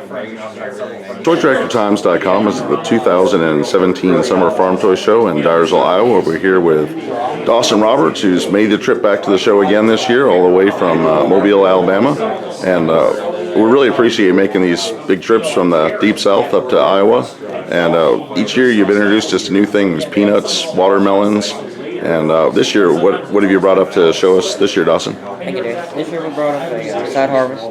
ToyTractorTimes.com is the 2017 Summer Farm Toy Show in Dyersville, Iowa. We're here with Dawson Roberts, who's made the trip back to the show again this year, all the way from Mobile, Alabama. And we really appreciate making these big trips from the deep south up to Iowa. And each year you've introduced us to new things, peanuts, watermelons. And this year, what have you brought up to show us this year, Dawson? Thank you, dude. This year we brought up a side harvest.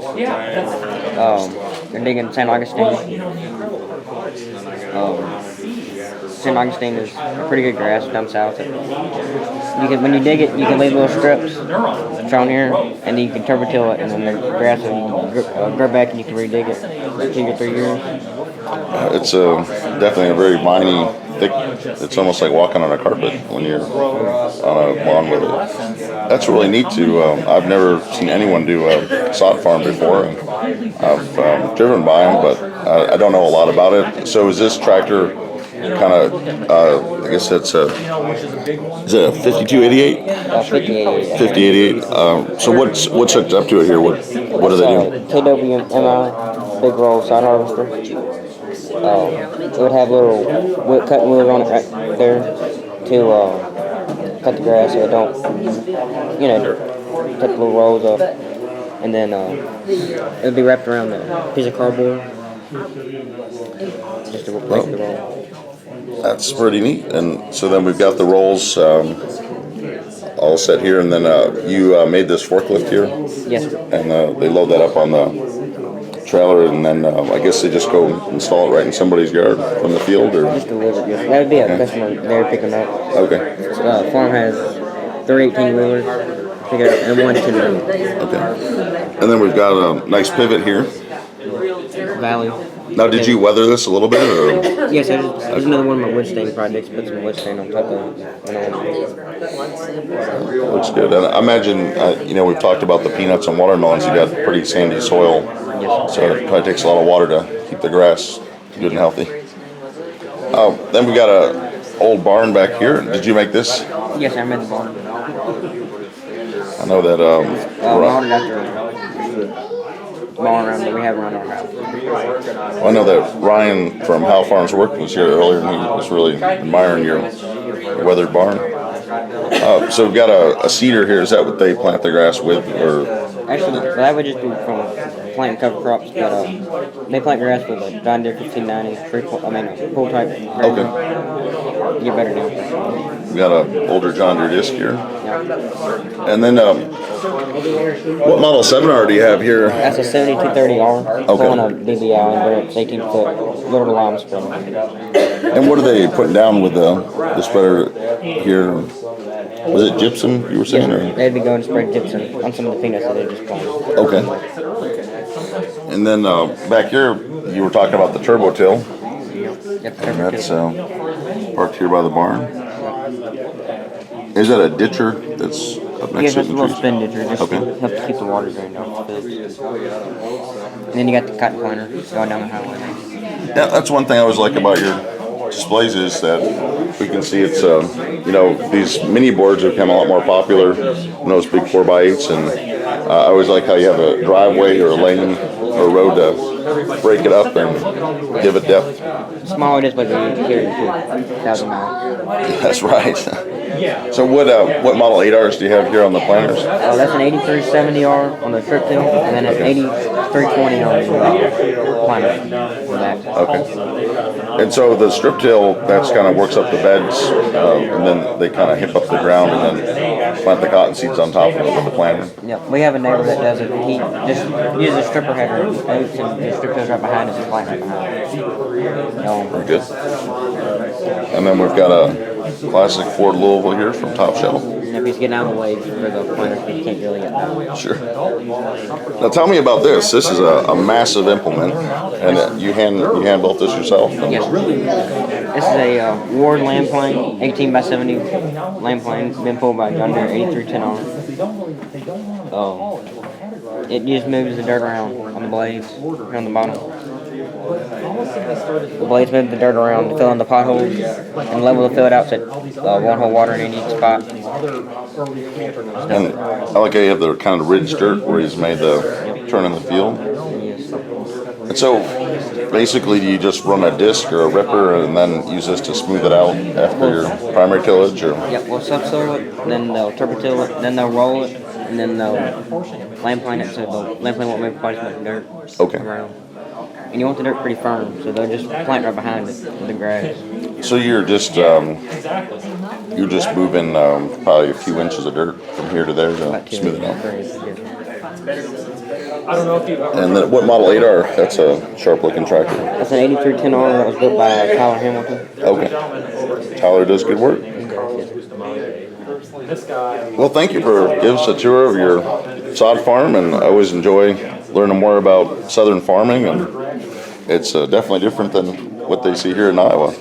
They're digging St. Augustine. St. Augustine is a pretty good grass down south. When you dig it, you can leave little strips shown here, and then you can turbo till it, and then the grass will grow back, and you can redig it 2 to 3 years. It's definitely a very viney, thick. It's almost like walking on a carpet when you're on a lawn with it. That's really neat too. I've never seen anyone do a sod farm before. I've driven by them, but I don't know a lot about it. So is this tractor kind of, I guess that's is it a 5288? 5088. So what's hooked up to it here? What do they do? KWMI, big roll side harvester. It would have little cutting wheels on it right there to cut the grass so it don't, cut the little rolls up. And then it would be wrapped around a piece of cardboard just to replace the roll. That's pretty neat. And so then we've got the rolls all set here, and then you made this forklift here? Yes. And they load that up on the trailer, and then I guess they just go install it right in somebody's yard from the field, or just deliver it. Yes. That would be a customer there picking up. Okay. The farm has 3 18-wheelers, pick it up, and 1 10-wheeler. Okay. And then we've got a nice pivot here. Valley. Now, did you weather this a little bit, or? Yes, there's another one of my wood stain projects. Put some wood stain on top of it. Looks good. And I imagine, we've talked about the peanuts and watermelons. You got pretty sandy soil, so it probably takes a lot of water to keep the grass good and healthy. Then we got a old barn back here. Did you make this? Yes, I made the barn. I know that. Barn around that we have around our house. Well, I know that Ryan from How Farms Work was here earlier, and he was really admiring your weathered barn. So we've got a cedar here. Is that what they plant the grass with, or? Actually, that would just be from planting cover crops, but they plant grass with a John Deere 1590, full type. Okay. Get better now. We got an older John Deere disc here. Yeah. And then, what Model 7R do you have here? That's a 7230R. Pulling a BBI, but it's 18-foot little lime spreader. And what are they putting down with the spreader here? Was it gypsum you were saying? Yeah, they'd be going to spread gypsum on some of the peanuts that they just planted. Okay. And then back here, you were talking about the turbo till. Yep, And that's parked here by the barn. Is that a ditcher that's up next to it's a little spin ditcher just to help to keep the water drained off. And then you got the cotton pointer going down the highway. Yeah, that's one thing I always like about your displays is that we can see it's these mini boards have become a lot more popular than those big 4x8s, and I always like how you have a driveway or a lane or a road to break it up and give it depth. Smaller display than you carry 2,000 miles. That's right. So what Model 8Rs do you have here on the planters? That's an 8370R on the strip till, and then an 8320 on the planter on the back. Okay. And so the strip till, that's kind of works up the beds, and then they kind of hip up the ground and then plant the cotton seeds on top of it with the planter. Yeah, we have a neighbor that does it. He just uses a stripper header, and the strip till's right behind us and plant right behind us. Very good. And then we've got a classic Ford Louisville here from Top Shelf. If he's getting out of the way for the planter, he can't really get out. Sure. Now tell me about this. This is a massive implement, and you hand built this yourself? Yes. This is a Ward land plane, 18x70 land plane, been pulled by John Deere 8310R. It just moves the dirt around on the blades, on the bottom. The blades move the dirt around to fill in the potholes and level the field out at one hole water in each spot. And I like how you have the kind of ridged dirt where he's made the turn in the field. Yes. And So basically, do you just run a disc or a ripper and then use this to smooth it out after your primary tillage? Or Yep, we'll subsoil it, then they'll turbo till it, then they'll roll it, and then they'll land plane it so the land plane won't make quite as much dirt Okay. around. And you want the dirt pretty firm, so they'll just plant right behind it, the grass. so you're just moving probably a few inches of dirt from here to there About to two smooth it out. inches. And then what Model 8R? That's a sharp looking tractor. That's an 8310R that was built by Tyler Hamilton. Okay. Tyler does good work. Well, thank you for giving us a tour of your sod farm, and I always enjoy learning more about southern farming, and it's definitely different than what they see here in Iowa.